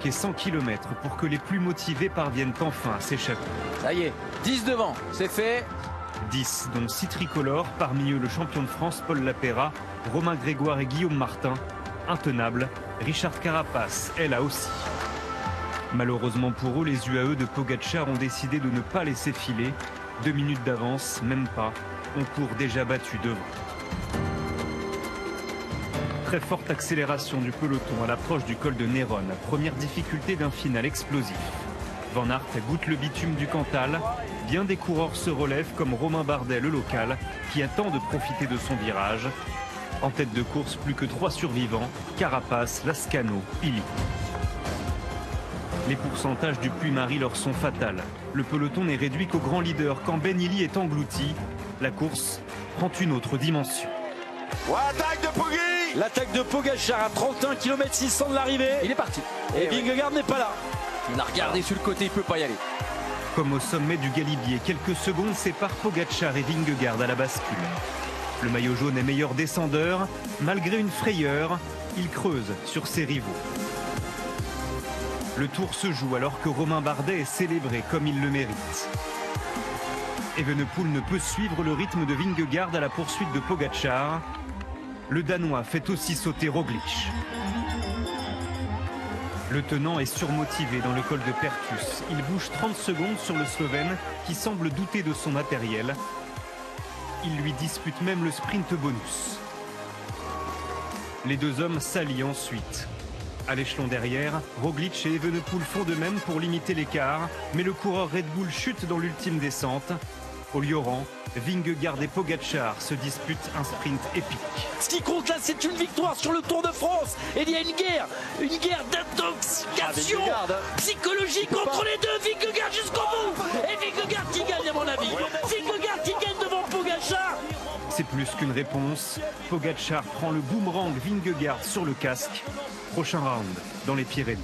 manquer 100 km pour que les plus motivés parviennent enfin à s'échapper. Ça y est, 10 devant, c'est fait. 10, dont 6 tricolores, parmi eux le champion de France Paul Lapeyra, Romain Grégoire et Guillaume Martin. Intenable, Richard Carapace est là aussi. Malheureusement pour eux, les UAE de Pogačar ont décidé de ne pas laisser filer. 2 minutes d'avance, même pas, on court déjà battu devant. Très forte accélération du peloton à l'approche du col de Néron, première difficulté d'un final explosif. Van Aert goûte le bitume du Cantal. Bien des coureurs se relèvent comme Romain Bardet, le local, qui attend de profiter de son virage. En tête de course, plus que 3 survivants, Carapace, Lascano, Illy. Les pourcentages du Puy-Marie leur sont fatals. Le peloton n'est réduit qu'au grand leader quand Ben Illy est englouti. La course prend une autre dimension. Attaque de Poggi. L'attaque de Pogačar à 31 km 600 de l'arrivée. Il est parti. Et Vingegaard n'est pas là. Il a regardé sur le côté, il ne peut pas y aller. Comme au sommet du Galibier, quelques secondes séparent Pogačar et Vingegaard à la bascule. Le maillot jaune est meilleur descendeur. Malgré une frayeur, il creuse sur ses rivaux. Le tour se joue alors que Romain Bardet est célébré comme il le mérite. Evenepoel ne peut suivre le rythme de Vingegaard à la poursuite de Pogačar. Le Danois fait aussi sauter Roglič. Le tenant est surmotivé dans le col de Pertus. Il bouge 30 secondes sur le Slovène qui semble douter de son matériel. Il lui dispute même le sprint bonus. Les deux hommes s'allient ensuite. À l'échelon derrière, Roglič et Evenepoel font de même pour limiter l'écart, mais le coureur Red Bull chute dans l'ultime descente. Au Lioran, Vingegaard et Pogačar se disputent un sprint épique. Ce qui compte là, c'est une victoire sur le Tour de France. Et il y a une guerre d'intoxication psychologique entre les deux. Vingegaard jusqu'au bout. Et Vingegaard qui gagne à mon avis. Vingegaard qui gagne devant Pogačar. C'est plus qu'une réponse. Pogačar prend le boomerang Vingegaard sur le casque. Prochain round dans les Pyrénées.